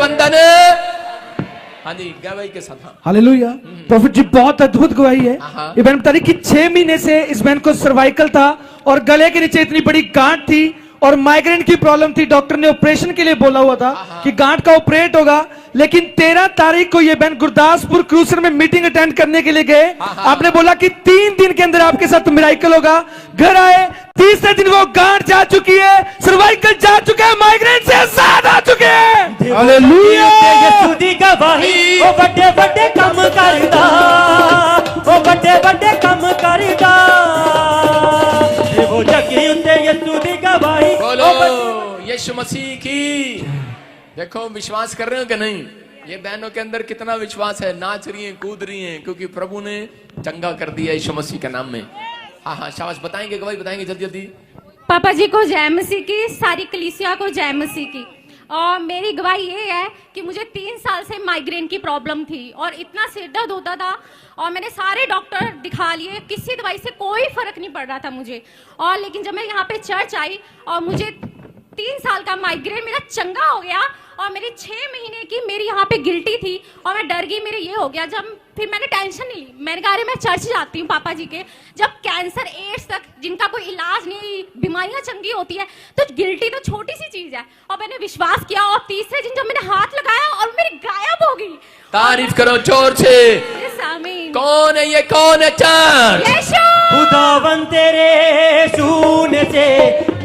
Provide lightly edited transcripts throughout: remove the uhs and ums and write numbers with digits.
बंधन। हाँ जी, गवाही के साथ। हालेलुया। प्रॉफिट जी बहुत अद्भुत गवाही है। हाँ। ये बहन बता रही कि 6 महीने से इस बहन को सर्वाइकल था और गले के नीचे इतनी बड़ी गांठ थी और माइग्रेन की प्रॉब्लम थी। डॉक्टर ने ऑपरेशन के लिए बोला हुआ था कि गांठ का ऑपरेट होगा, लेकिन 13 तारीख को ये बहन गुरदासपुर क्रूसर में मीटिंग अटेंड करने के लिए गए। आपने बोला कि 3 दिन के अंदर आपके साथ मिराकल होगा। घर आए, तीसरे दिन वो गांठ जा चुकी है, सर्वाइकल जा चुका है, माइग्रेन से आजाद आ चुके हैं। हालेलुया। यीशु दी गवाही ओ बड़े बड़े काम करदा, ओ बड़े बड़े काम करदा। वो जगी उते यीशु दी गवाही। बोलो यीशु मसीह की। देखो विश्वास कर रहे हो कि नहीं? ये बहनों के अंदर कितना विश्वास है, नाच रही हैं, कूद रही हैं, क्योंकि प्रभु ने चंगा कर दिया यीशु मसीह के नाम में। हाँ हाँ शाबाश, बताएंगे गवाही, बताएंगे जल्दी जल्दी। पापा जी को जय मसीह की, सारी कलीसिया को जय मसीह की। और मेरी गवाही ये है कि मुझे 3 साल से माइग्रेन की प्रॉब्लम थी और इतना सिर दर्द होता था और मैंने सारे डॉक्टर दिखा लिए, किसी दवाई से कोई फर्क नहीं पड़ रहा था मुझे। और लेकिन जब मैं यहाँ पे चर्च आई और मुझे 3 साल का माइग्रेन मेरा चंगा हो गया और मेरी 6 महीने की मेरी यहाँ पे गिल्टी थी और मैं डर गई, मेरे ये हो गया। जब फिर मैंने टेंशन नहीं ली, मैंने कहा मैं चर्च जाती हूँ पापा जी के। जब कैंसर एड्स तक जिनका कोई इलाज नहीं, बीमारियां चंगी होती है, तो गिल्टी तो छोटी सी चीज है। और मैंने विश्वास किया और तीसरे दिन जब मैंने हाथ लगाया और मेरी गायब हो गई। तारीफ करो जोर से। कौन है ये, कौन है चर्च? यीशु। खुदावन तेरे शून्य से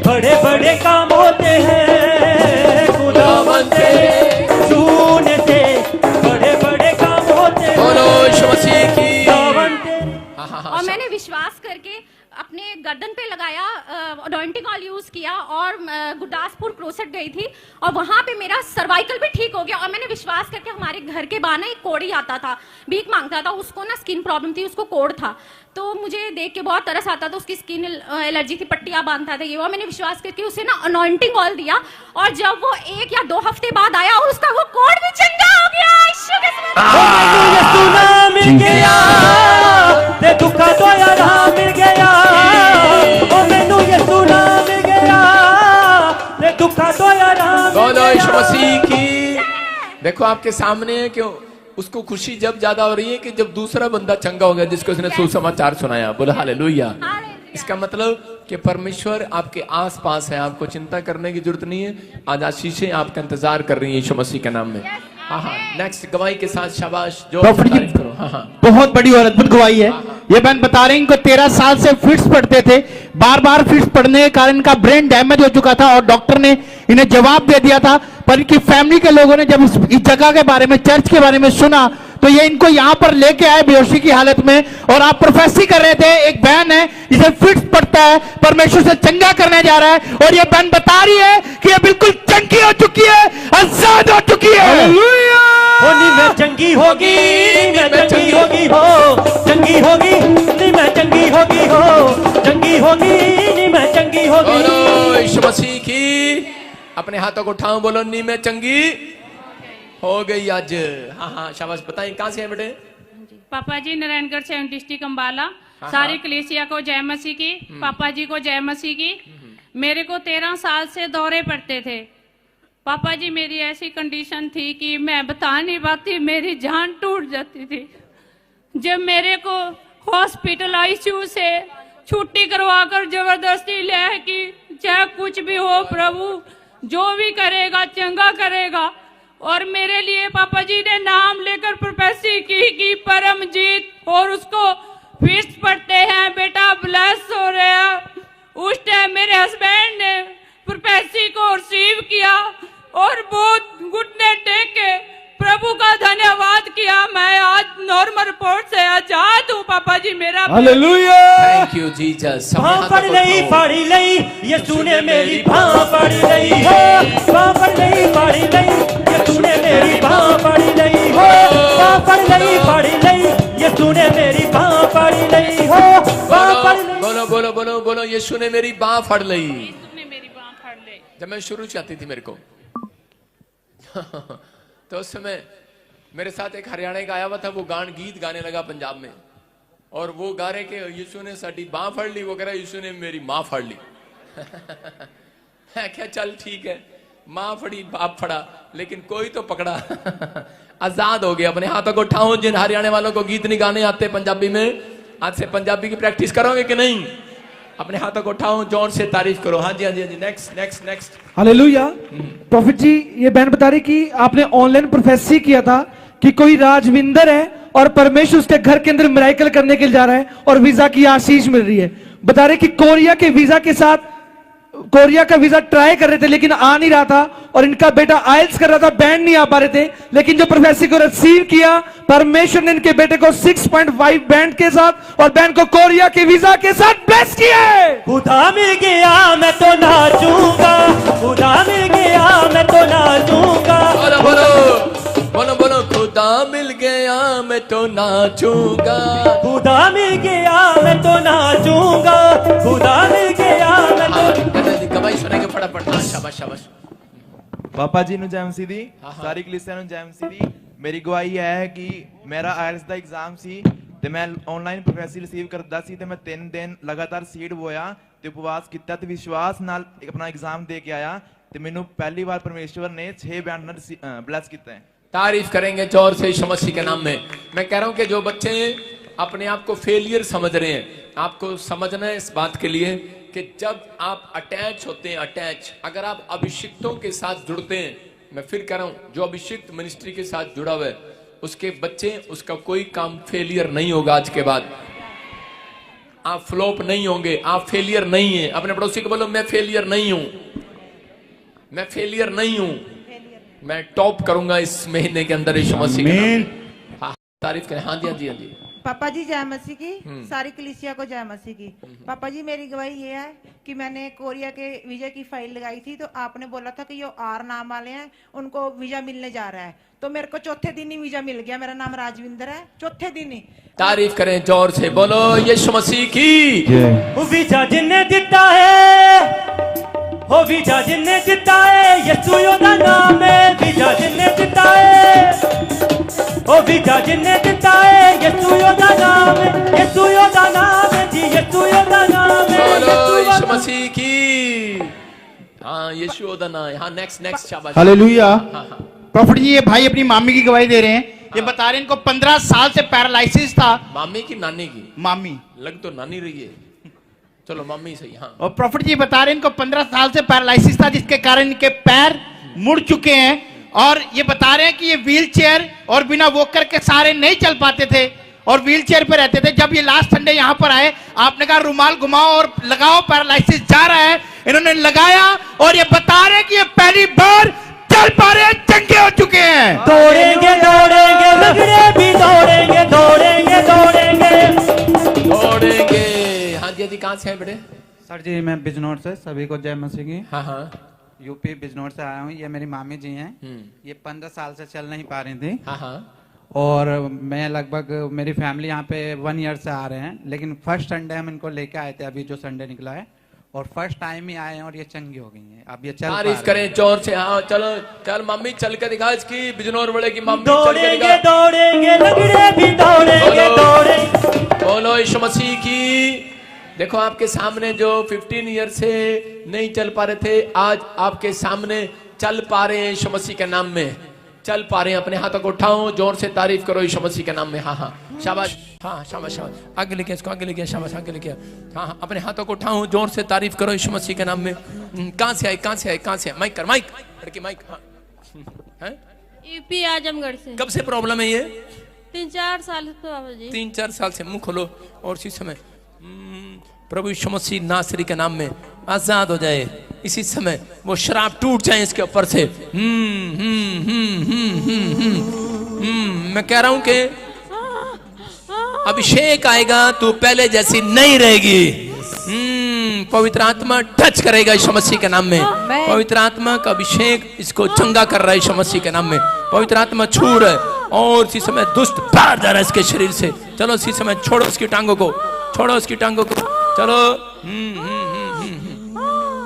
बड़े बड़े काम होते हैं। खुदावन तेरे शून्य से बड़े बड़े काम होते हैं। बोलो यीशु मसीह की। और मैंने विश्वास करके अपने गर्दन पे लगाया, अनॉइंटिंग ऑयल यूज किया और गुरदासपुर क्रोसेट गई थी और वहां पे मेरा सर्वाइकल भी ठीक हो गया। और मैंने विश्वास करके, हमारे घर के बाहर ना एक कोढ़ी आता था, भीख मांगता था, उसको ना स्किन प्रॉब्लम थी, उसको कोढ़ था, तो मुझे देख के बहुत तरस आता था, उसकी स्किन एलर्जी थी, पट्टियां बांधता था ये वो। मैंने विश्वास करके उसे ना अनॉइंटिंग ऑयल दिया और जब वो 1 या 2 हफ्ते बाद आया और उसका वो कोढ़ भी चंगा हो गया। यीशु के नाम मिल गया, ते दुखा तो यार मिल गया। ओ मैनू यीशु नाम मिल गया, ते दुखा तो यार। बोलो यीशु मसीह की। देखो आपके सामने है, क्यों उसको खुशी जब ज्यादा हो रही है कि जब दूसरा बंदा चंगा हो गया जिसको उसने सुसमाचार सुनाया। बोलो हालेलुया। इसका मतलब कि परमेश्वर आपके आस पास है, आपको चिंता करने की जरूरत नहीं है। आज आशीषें आपका इंतजार कर रही है यीशु मसीह के नाम में। हाँ हाँ, नेक्स्ट गवाही के साथ शाबाश जो करो। हाँ हाँ, बहुत बड़ी और अद्भुत गवाही है। ये बहन बता रहे हैं इनको 13 साल से फिट्स पड़ते थे, बार बार फिट्स पड़ने के कारण इनका ब्रेन डैमेज हो चुका था और डॉक्टर ने इन्हें जवाब दे दिया था। पर इनकी फैमिली के लोगों ने जब इस जगह के बारे में, चर्च के बारे में सुना, तो ये इनको यहाँ पर लेके आए बेहोशी की हालत में। और आप प्रोफेसी कर रहे थे, एक बहन है जिसे फिट्स पड़ता है, परमेश्वर से चंगा करने जा रहा है और ये बहन बता रही है कि ये बिल्कुल चंगी हो चुकी है, आजाद हो चुकी है। नी मैं चंगी होगी, मैं चंगी होगी हो, चंगी होगी नी मैं चंगी होगी हो, चंगी होगी नी मैं चंगी होगी। बोलो यीशु मसीह की। अपने हाथों को उठाओ, बोलो नी मैं चंगी हो गई आज। हाँ हाँ शाबाश, बताएं कहाँ से है बेटे? पापा जी नारायणगढ़ से, डिस्ट्रिक्ट अम्बाला। सारी कलीसिया को जय मसीह की, पापा जी को जय मसीह की। मेरे को 13 साल से दौरे पड़ते थे पापा जी। मेरी ऐसी कंडीशन थी कि मैं बता नहीं पाती, मेरी जान टूट जाती थी। जब मेरे को हॉस्पिटल आईसीयू से छुट्टी करवा कर जबरदस्ती ले कि चाहे कुछ भी हो, प्रभु जो भी करेगा चंगा करेगा। और मेरे लिए पापा जी ने नाम लेकर प्रोफेसी की कि परमजीत, और उसको फिस्ट पढ़ते हैं, बेटा ब्लेस हो रहे हैं। उस टाइम मेरे हस्बैंड ने प्रोफेसी को रिसीव किया और बहुत घुटने टेक के प्रभु का धन्यवाद किया। मैं आज नॉर्मल रिपोर्ट से आजाद हूँ पापा जी। मेरा हालेलुया। Thank you Jesus. पढ़ लई फाड़ी लई, यीशु ने मेरी बाह फाड़ी लई हो। बाह फड़ लई फाड़ी लई, यीशु ने मेरी बाह फाड़ी लई हो। बाह फड़ लई फाड़ी लई, यीशु ने मेरी बाह फाड़ी लई हो। बोलो बोलो बोलो बोलो, यीशु ने मेरी बाह फाड़ लई। यीशु ने मेरी बाह फाड़ ली। जब मैं शुरू से आती थी मेरे को तो उस समय मेरे साथ एक हरियाणा का आया हुआ था, वो गीत गाने लगा पंजाब में, और वो गा रहे के यीशु ने साडी बाह फड़ ली, वो कह रहा यीशु ने मेरी माँ फाड़ ली। क्या चल ठीक है, माँ फड़ी बाप फड़ा, लेकिन कोई तो पकड़ा। आजाद हो गया। अपने हाथों को उठाओ। जिन हरियाणा वालों को गीत नहीं गाने आते पंजाबी में, आज से पंजाबी की प्रैक्टिस करोगे कि नहीं? अपने हाथों को उठाओ, जोर से तारीफ करो। हाँ जी, हाँ जी, हाँ जी। Next next next. Hallelujah. Prophet ji, ये बहन बता रही कि आपने ऑनलाइन प्रोफेसी किया था कि कोई राजविंदर है और परमेश्वर उसके घर के अंदर मिराकल करने के लिए जा रहा है और वीजा की आशीष मिल रही है। बता रहे कि कोरिया के वीजा के साथ, कोरिया का वीजा ट्राई कर रहे थे लेकिन आ नहीं रहा था, और इनका बेटा आइल्स कर रहा था, बैंड नहीं आ पा रहे थे, लेकिन जो प्रोफेसी को रिसीव किया, परमेश्वर ने इनके बेटे को 6.5 बैंड के साथ और बैंड को कोरिया के वीजा के साथ ब्लेस किया है। खुदा मिल गया मैं तो नाचूंगा, खुदा मिल गया मैं तो नाचूंगा। बोलो बोलो बोलो बोलो, खुदा मिल गया मैं तो नाचूंगा, खुदा मिल गया मैं तो नाचूंगा, खुदा मिल गया मैं तो। कमाई सुनेंगे फटाफट। हाँ, शाबाश शाबाश। पापा जी ਨੂੰ ਜੈ ਮਸੀਹ ਦੀ ਸਾਰੀ ਕਲੀਸਿਆ ਨੂੰ ਜੈ ਮਸੀਹ ਦੀ। ਮੇਰੀ ਗਵਾਹੀ ਇਹ ਹੈ ਕਿ ਮੇਰਾ ਆਇਲਸ ਦਾ ਐਗਜ਼ਾਮ ਸੀ ਤੇ ਮੈਂ ਆਨਲਾਈਨ ਪ੍ਰੋਫੈਸੀ ਰਿਸੀਵ ਕਰਦਾ ਸੀ ਤੇ ਮੈਂ 3 ਦਿਨ ਲਗਾਤਾਰ ਸੀਡ ਹੋਇਆ ਤੇ ਉਪਵਾਸ ਕੀਤਾ ਤੇ ਵਿਸ਼ਵਾਸ ਨਾਲ ਆਪਣਾ ਐਗਜ਼ਾਮ ਦੇ ਕੇ ਆਇਆ ਤੇ ਮੈਨੂੰ ਪਹਿਲੀ ਵਾਰ ਪਰਮੇਸ਼ਵਰ ਨੇ 6 बैंड ਨਾਲ ਬਲੈਸ ਕੀਤਾ ਹੈ। तारीफ करेंगे जोर से यीशु मसीह के नाम में। मैं कह रहा हूं कि जो बच्चे अपने आप को फेलियर समझ रहे हैं, आपको समझना है इस बात के लिए कि जब आप अटैच होते हैं, अटैच, अगर आप अभिषिक्तों के साथ जुड़ते हैं, मैं फिर कह रहा हूं, जो अभिषिक्त मिनिस्ट्री के साथ जुड़ा हुआ है उसके बच्चे, उसका कोई काम फेलियर नहीं होगा। आज के बाद आप फ्लॉप नहीं होंगे, आप फेलियर नहीं है। अपने पड़ोसी को बोलो, मैं फेलियर नहीं हूं, मैं फेलियर नहीं हूं, मैं टॉप करूंगा इस महीने के अंदर यीशु मसीह के नाम में। हाँ, तारीफ करें। हाँ जी, हाँ जी, हाँ जी। पापा जी जय मसीह की, सारी कलीसिया को जय मसीह की। पापा जी मेरी गवाही ये है कि मैंने कोरिया के वीजा की फाइल लगाई थी, तो आपने बोला था कि ये आर नाम वाले हैं, उनको वीजा मिलने जा रहा है, तो मेरे को चौथे दिन ही वीजा मिल गया। मेरा नाम राजविंदर है, चौथे दिन ही। तारीफ करें जोर से, बोलो यीशु मसीह की। वीजा जिन्ने दिता है, हो वीजा जिन्ने दिता है, यीशु दा नाम है। वीजा जिन्ने दिता है, ओ वीजा जिन्ने दिता है, यीशु दा नाम है, यीशु दा नाम है जी, यीशु दा नाम है। बोलो यीशु मसीह की। हाँ, यीशु दा नाम है। हाँ, नेक्स्ट नेक्स्ट, शाबाश। हालेलुया। हाँ हाँ। प्रॉफिट जी, ये भाई अपनी मामी की गवाही दे रहे हैं। ये बता रहे हैं इनको 15 साल से पैरालिसिस था। मामी की नानी की? मामी लग तो नानी रही है, चलो मम्मी सही। हाँ। और प्रॉफिट जी बता रहे हैं इनको 15 साल से पैरालिसिस था, जिसके कारण इनके पैर मुड़ चुके हैं, और ये बता रहे हैं कि ये व्हील चेयर और बिना वॉकर के सहारे नहीं चल पाते थे और व्हील चेयर पे रहते थे। जब ये लास्ट संडे यहाँ पर आए, आपने कहा रुमाल घुमाओ और लगाओ, पैरालिसिस जा रहा है। इन्होंने लगाया और ये बता रहे हैं कि ये पहली बार चल पा रहे हैं, चंगे हो चुके हैं। दौड़ेंगे दौड़ेंगे लगड़े भी दौड़ेंगे, दौड़ेंगे दौड़ेंगे दौड़ेंगे। हाँ जी, कहाँ से हैं बेटे? सर जी मैं बिजनौर से, सभी को जय मसीह की। हाँ हाँ। यूपी बिजनौर से आया हूँ। ये मेरी मामी जी हैं, ये 15 साल से चल नहीं पा रही थी। हाँ हाँ। और मैं लगभग, मेरी फैमिली यहाँ पे 1 ईयर से आ रहे हैं, लेकिन फर्स्ट संडे हम इनको लेके आए थे, अभी जो संडे निकला है, और फर्स्ट टाइम ही आए हैं और ये चंगी हो गई हैं, अब ये चल पा रही हैं। तारीफ करें जोर से। हाँ, चलो चल मम्मी, चल के दिखा इसकी, बिजनौर बड़े की मम्मी चल के दौड़ेंगे दिखा। दौड़ेंगे लगड़े भी दौड़ेंगे, दौड़ेंगे। बोलो यीशु मसीह की। देखो आपके सामने जो 15 ईयर से नहीं चल पा रहे थे, आज आपके सामने चल पा रहे हैं यीशु मसीह के नाम में, चल पा रहे हैं। अपने हाथों को उठाओ, जोर से तारीफ करो यीशु मसीह के नाम में। हाँ हाँ, शाबाश। हाँ, शाबाश शाबाश। आगे लेके इसको, आगे लेके, शाबाश, आगे लेके। हाँ हाँ, अपने हाथों को उठाओ, जोर से तारीफ करो यीशु मसीह के नाम में। कहाँ से आए, कहाँ से आए, कहाँ से आए? माइक कर, माइक लड़की, माइक। हाँ, हैं? यूपी आजमगढ़ से। कब से प्रॉब्लम है ये? 3-4 साल से बाबा जी। 3-4 साल से। मुंह खोलो और इसी समय प्रभु यीशु मसीह नासरी के नाम में आजाद हो जाए। इसी समय वो शराब टूट जाए इसके ऊपर से। मैं कह रहा हूं कि अभिषेक आएगा, तू पहले जैसी नहीं रहेगी। पवित्र आत्मा टच करेगा यीशु मसीह के नाम में। पवित्र आत्मा का अभिषेक इसको चंगा कर रहा है यीशु मसीह के नाम में। पवित्र आत्मा छू रहा है और इसी समय दुष्ट बाहर जा रहा है इसके शरीर से। चलो इसी समय छोड़ो उसकी टांगों को, छोड़ो उसकी टांगों को, चलो।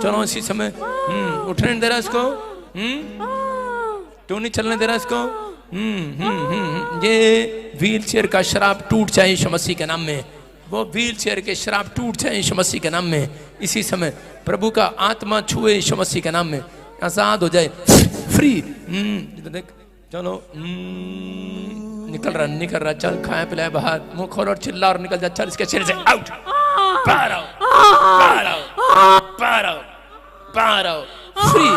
चलो इसी समय उठने नहीं दे रहा इसको, तू नहीं चलने दे रहा इसको। ये व्हील चेयर का शराब टूट जाए यीशु मसीह के नाम में। वो व्हील चेयर के शराब टूट जाए यीशु मसीह के नाम में। इसी समय प्रभु का आत्मा छुए यीशु मसीह के नाम में। आजाद हो जाए, फ्री। देख चलो, निकल रहा, चल खाए पिलाए बाहर, मुंह खोल और चिल्ला और निकल जा, चल इसके शरीर से आउट, बाहर आओ, बाहर आओ, बाहर आओ, बाहर आओ, फ्री।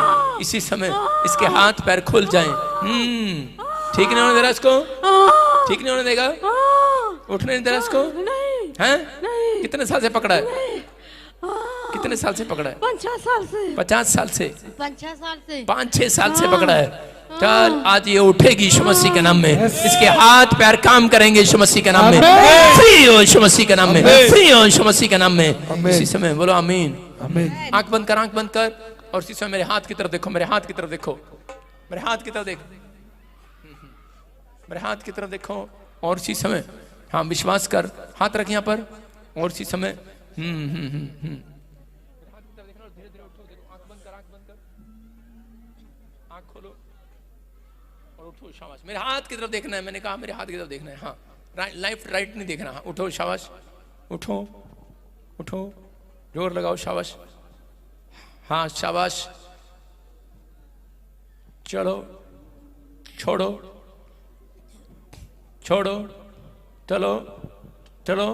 इसी समय इसके हाथ पैर खुल जाएं। ठीक नहीं होने दे रहा इसको, ठीक नहीं होने देगा, उठने नहीं दे रहा इसको, हैं? कितने साल से पकड़ा है? कितने साल से पकड़ा है? 50 साल से। 50 साल से, 5-6 साल से, 5-6 साल से पकड़ा है। चल आज ये उठेगी यीशु मसीह के नाम में, इसके हाथ पैर काम करेंगे यीशु मसीह के नाम में, फ्री हो यीशु मसीह के नाम में, फ्री हो यीशु मसीह के नाम में। इसी समय बोलो आमीन। आंख बंद कर, आंख बंद कर, और इसी समय मेरे हाथ की तरफ देखो, मेरे हाथ की तरफ देखो, मेरे हाथ की तरफ देखो, मेरे हाथ की तरफ देखो, और इसी समय हाँ विश्वास कर, हाथ रख यहाँ पर, और इसी समय उठो, शाबाश। मेरे हाथ की तरफ देखना है, मैंने कहा मेरे हाथ की तरफ देखना है। हाँ, लेफ्ट राइट नहीं देखना। हाँ, उठो, शाबाश, उठो, उठो, जोर लगाओ, शाबाश, हाँ शाबाश, चलो, छोड़ो, छोड़ो, चलो, चलो,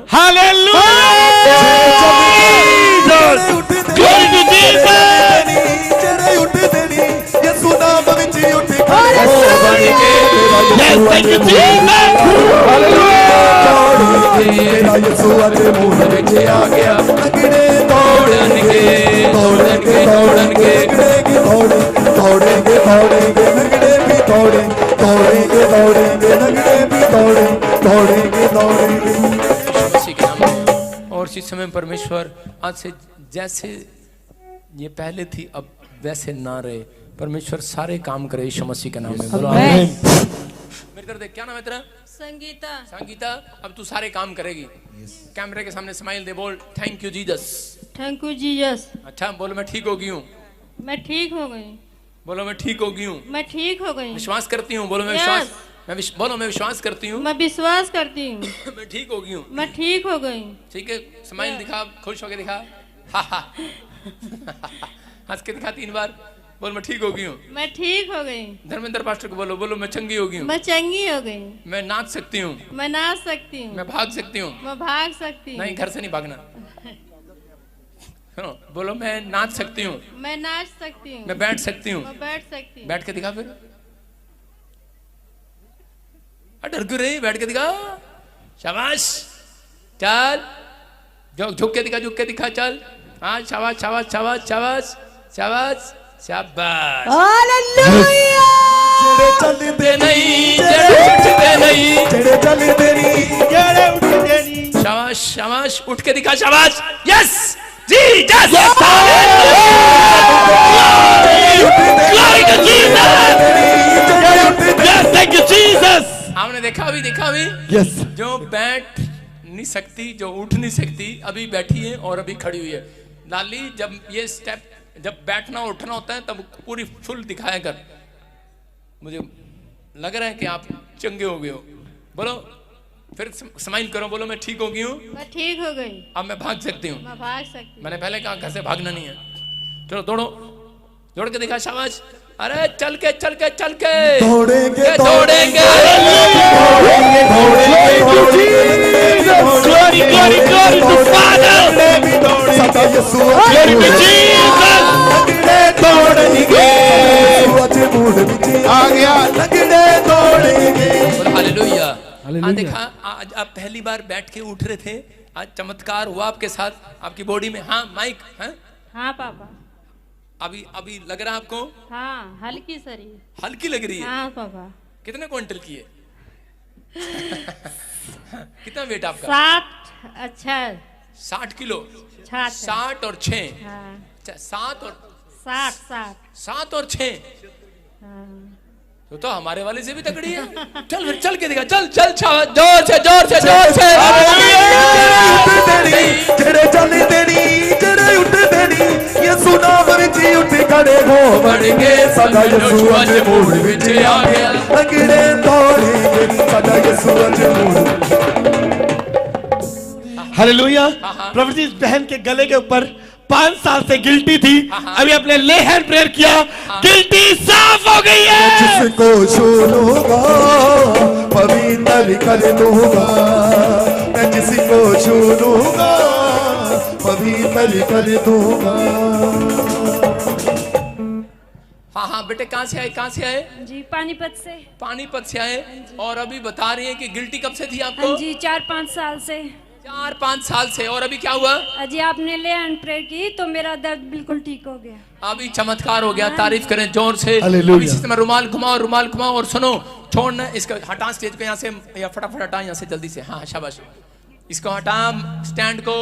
और इसी समय परमेश्वर आज से जैसे ये पहले थी अब वैसे ना रहे, परमेश्वर सारे काम करे यीशु मसीह के नाम में। बोलो आमीन। मेरी तरफ देख, क्या नाम है तेरा? संगीता। संगीता, अब तू सारे काम करेगी। कैमरे के सामने स्माइल दे, बोल thank you Jesus. Thank you Jesus. अच्छा बोलो मैं ठीक हो गई हूँ। मैं ठीक हो गई। बोलो मैं ठीक हो गई हूँ। मैं ठीक हो गई। विश्वास करती हूँ। बोलो मैं विश्वास, बोलो मैं विश्वास करती हूँ। मैं विश्वास करती हूँ। मैं ठीक हो गई हूँ। मैं ठीक हो गई। ठीक है, स्माइल दिखा, खुश होके दिखा, हंस के दिखा 3 बार। बोल मैं ठीक हो गई हूँ। मैं ठीक हो गई। धर्मेंद्र पास्टर को बोलो, बोलो मैं चंगी हो गई हूँ। मैं चंगी हो गई। मैं नाच सकती हूँ। मैं नाच सकती हूँ। मैं भाग सकती हूँ। मैं भाग सकती हूँ। नहीं, घर से नहीं भागना। सुनो, बोलो मैं नाच सकती हूँ। मैं नाच सकती हूँ। मैं बैठ सकती हूँ। मैं बैठ सकती हूँ। बैठ के दिखा फिर। डर क्यों रही? बैठ के दिखा, शाबाश, चल, झुक के दिखा, झुक के दिखा, चल, हाँ शाबाश, शाबाश, शाबाश, शाबाश, शाबाश, शाबाश। हालेलुया। जेड़े चलदे नहीं, जेड़े उठदे नहीं, जेड़े चलदे नहीं, जेड़े उठदे नहीं। शाबाश, शाबाश, उठ के दिखा, शाबाश, yes Jesus. Glory to Jesus. Yes, thank you Jesus. आपने देखा अभी, देखा अभी, यस, जो बैठ नहीं सकती, जो उठ नहीं सकती, अभी बैठी है और अभी खड़ी हुई है। लाली जब ये स्टेप, जब बैठना उठना होता है तब पूरी फुल दिखाया कर। मुझे लग रहा है कि आप चंगे हो गए हो। बोलो फिर स्माइल करो, बोलो मैं ठीक हो गई हूँ। मैं ठीक हो गई। अब मैं भाग सकती हूँ। मैं भाग सकती हूँ। मैंने पहले कहा घर से भागना नहीं है। चलो दौड़ो, दौड़ के दिखा, शाबाश। अरे चल के चल के चल के दौड़ेंगे, दौड़ेंगे, glory glory glory to father, सदा यीशु ग्लोरी टू जीसस। लगड़े दौड़ेंगे, आज मूड विच आ गया, लगड़े दौड़ेंगे। हालेलुया। हाँ देखा, आज आप पहली बार बैठ के उठ रहे थे, आज चमत्कार हुआ आपके साथ, आपकी बॉडी में। हाँ माइक, हाँ हाँ पापा। अभी अभी लग रहा है आपको? हाँ, हल्की शरीर। हल्की लग रही है? हाँ पापा। कितने क्विंटल की है? कितना वेट आपका? 60। अच्छा 60 किलो। 60 और 6। हाँ। 7 और 60। 7 और 6। हाँ। तो हमारे वाले से भी तगड़ी है। चल फिर चल के दिखा, चल चल, जोर से जोर से जोर से। जेड़े चल देनी, जेड़े उठ देनी, यीशु नाम विच उठ खड़े हो बढ़ेंगे, सदा यीशु अज मूड विच आ गया, लगड़े दौड़ेंगे, सदा यीशु अज मूड। हालेलुया। प्रभु जी, इस बहन के गले के ऊपर 5 साल से गिल्टी थी, अभी अपने ले हैंड प्रेयर किया, गिल्टी साफ हो गई है। जिसको छू लूंगा पवित्र कर दूंगा, मैं जिसको छू लूंगा पवित्र कर दूंगा। हाँ हाँ बेटे, कहाँ से आए, कहाँ से आए? जी पानीपत से। पानीपत से आए। और अभी बता रही है कि गिल्टी कब से थी आपको? हाँ जी 4-5 साल से। 4-5 साल से। और अभी क्या हुआ? जी आपने ले एंड प्रेयर की तो मेरा दर्द बिल्कुल ठीक हो गया। अभी चमत्कार हो गया। तारीफ करें जोर से। हालेलुया। अब इसी समय रुमाल घुमाओ, रुमाल घुमाओ। और सुनो, छोड़ना इसका, हटा स्टेज को यहाँ से, या फटाफट हटा यहाँ से जल्दी से। हाँ शाबाश, इसको हटा स्टैंड को।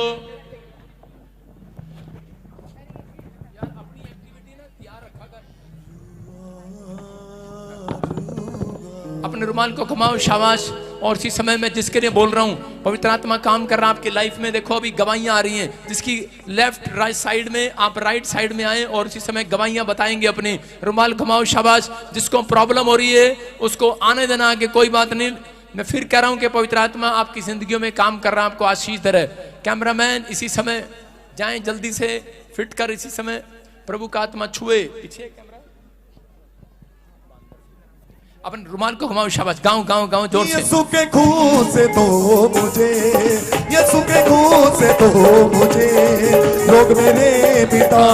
अपने रुमाल को घुमाओ, शाबाश। और इसी समय मैं जिसके लिए बोल रहा हूँ, पवित्र आत्मा काम कर रहा है आपकी लाइफ में। देखो अभी गवाहियां आ रही हैं, जिसकी लेफ्ट राइट साइड में, आप राइट साइड में आए और इसी समय गवाहियां बताएंगे अपनी। रुमाल घुमाओ, शाबाश। जिसको प्रॉब्लम हो रही है उसको आने देना आगे, कोई बात नहीं। मैं फिर कह रहा हूँ कि पवित्र आत्मा आपकी जिंदगियों में काम कर रहा है, आपको आशीष दे रहा है। कैमरामैन इसी समय जाएं जल्दी से, फिट कर। इसी समय प्रभु का आत्मा छुए। पीछे अपन रुमाल को घुमाओ, शाबाश। गाँव गाँव गाँव जोर से। यीशु के खून से तो मुझे, यीशु के खून से तो मुझे रोग मेरे मिटा,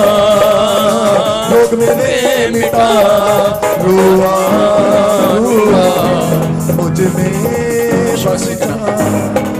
रोग मेरे मिटा। रुआ रुआ मुझ में बसा।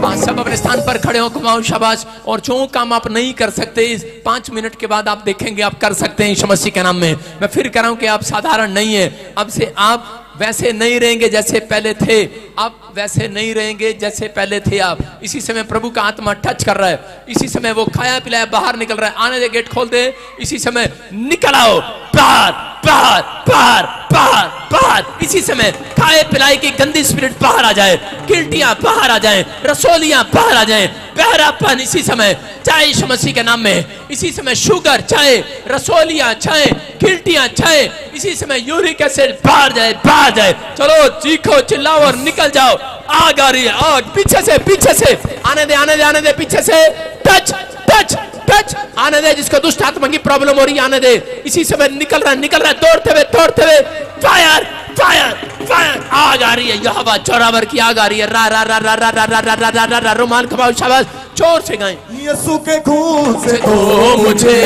हाँ, सब अपने स्थान पर खड़े हो, घुमाओ, शाबाश। और जो काम आप नहीं कर सकते, इस 5 मिनट के बाद आप देखेंगे आप कर सकते हैं यीशु मसीह के नाम में। मैं फिर कह रहा हूं कि आप साधारण नहीं है। अब से आप वैसे नहीं रहेंगे जैसे पहले थे, आप वैसे नहीं रहेंगे जैसे पहले थे आप। इसी समय प्रभु का आत्मा टच कर रहा है। इसी समय वो खाया पिलाया बाहर निकल रहा है। आने दे, गेट खोल दे। इसी समय निकल आओ, बाहर बाहर बाहर बाहर बाहर। इसी समय खाए पिलाए की गंदी स्पिरिट बाहर आ जाए, गिल्टियां बाहर आ जाए, रसोलियां बाहर आ जाए, बहरापन इसी समय चाहे यीशु मसीह के नाम में। इसी समय शुगर चाहे, रसोलियां चाहे, गिल्टियां चाहे, इसी समय यूरिक एसिड बाहर जाए, बाहर जाए। चलो चीखो, चिल्लाओ और निकल जाओ। आग आ रही है, आग पीछे से, पीछे से। आने दे, आने दे, आने दे, पीछे से। Touch touch touch. आने दे, जिसको दुष्ट आत्मा की प्रॉब्लम हो रही है आने दे। इसी समय निकल रहा है, निकल रहा है, दौड़ते हुए, दौड़ते हुए। Fire fire fire. आग आ रही है, यहोवा जोरावर की आग आ रही है। रा रा रा रा रा रा रा रा रा रा रा। रुमाल घुमाओ, शाबाश, जोर से गाएं। यीशु के खून से तो मुझे,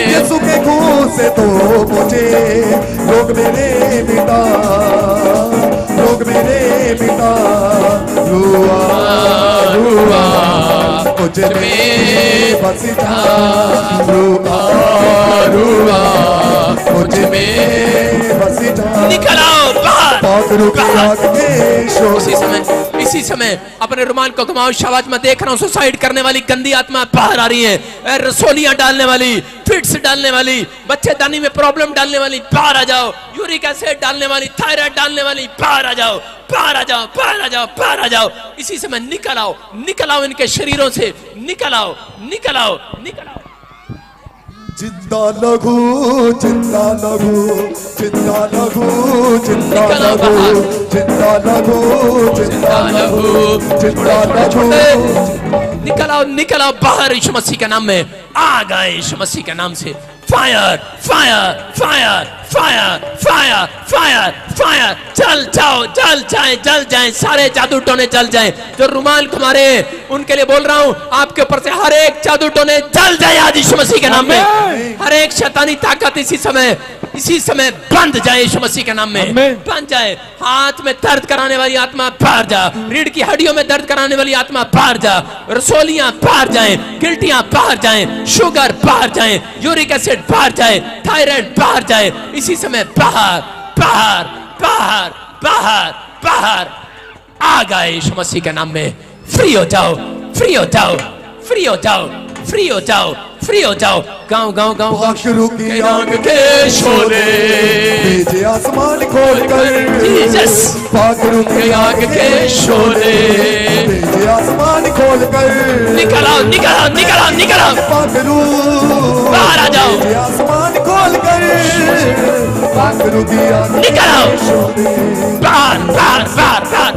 यीशु के खून से तो मुझे रोग मेरे मिटा, रोग मेरे मिटा। रुआ रुआ मुझ में बस जा, रुआ रुआ मुझ में बस जा। निकल आओ बाहर, बाहर। इसी समय अपने रुमाल को घुमाओ, शाबाश। मैं देख रहा हूँ सुसाइड करने वाली गंदी आत्मा बाहर आ रही है, रसोलियां डालने वाली, फिट्स डालने वाली, बच्चेदानी में प्रॉब्लम डालने वाली, बाहर आ जाओ। यूरिक एसिड डालने वाली, थायराइड डालने वाली, बाहर आ जाओ, बाहर आ जाओ, बाहर आ जाओ, बाहर आ जाओ। इसी समय निकल आओ, निकल आओ इनके शरीरों से, निकल आओ, निकल आओ, निकल आओ। जिंदा लघु, जिंदा लघु, जिंदा लघु, जिंदा लघु, जिंदा लघु, जिंदा लघु, जिंदा लघु। निकल आओ, निकल आओ बाहर यीशु मसीह के नाम में। आ गए यीशु मसीह के नाम से। Fire fire fire fire fire fire fire. जल जाओ, जल जाए, जल जाए, सारे जादू टोने जल जाए। जो रुमाल घुमा रहे हैं उनके लिए बोल रहा हूं, आपके ऊपर से हर एक जादू टोने जल जाए आज यीशु मसीह के नाम में। हर एक शैतानी ताकत इसी समय बंद जाए यीशु मसीह के नाम में, बंद जाए। हाथ में दर्द कराने वाली आत्मा बाहर जा, रीढ़ की हड्डियों में दर्द कराने वाली आत्मा बाहर जा, रसोलियां बाहर जाए, गिल्टियां बाहर जाए, शुगर बाहर जाए, यूरिक एसिड बाहर जाए, थायराइड बाहर जाए। इसी समय बाहर बाहर बाहर बाहर बाहर आ गए यीशु मसीह के नाम में। फ्री हो जाओ, फ्री हो जाओ, फ्री हो जाओ, फ्री हो जाओ, फ्री हो जाओ। गाँव गाँव गाँव शुरू की आग के शोले, भेजे आसमान खोल कर। जीसस, पाखरू की आग के शोले, भेजे आसमान खोल कर। निकल आओ, निकल आओ, निकल आओ, निकल आओ। पाखरू बाहर आ जाओ, भेजे आसमान खोल कर। पाखरू की आग निकल आओ, बाहर बाहर बाहर बाहर।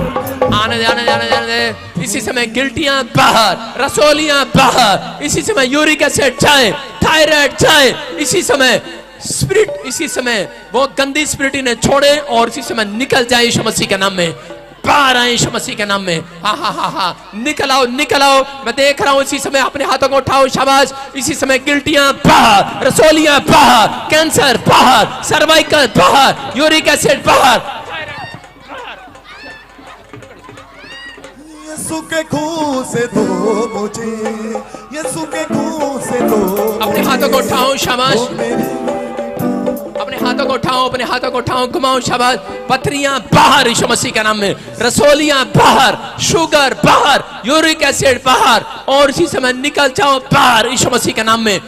आने दे, आने दे, आने दे, आने दे। इसी समय गिल्टियां बाहर, रसोलियां बाहर। इसी समय यूरिक एसिड चाहे, थायराइड चाहे, इसी समय स्पिरिट इसी समय, वो गंदी स्पिरिट इन्हें छोड़े और इसी समय निकल जाए यीशु मसीह के नाम में, बाहर आए यीशु मसीह के नाम में। हाँ हाँ हाँ हाँ, निकल आओ निकल आओ। मैं देख रहा हूं इसी समय, अपने हाथों को उठाओ, शाबाश। इसी समय गिल्टियां बाहर, रसोलियां बाहर, कैंसर बाहर, सर्वाइकल बाहर, यूरिक एसिड बाहर। यीशु के खून से धो मुझे, यीशु के खून से धो। अपने हाथों को उठाओ, शाबाश। अपने हाथों को उठाओ, अपने हाथों को उठाओ, घुमाओ, शाबाश। पथरियां बाहर यीशु मसीह के नाम में, रसोलियां बाहर, शुगर बाहर, यूरिक एसिड बाहर, और इसी समय निकल जाओ बाहर यीशु मसीह के नाम में।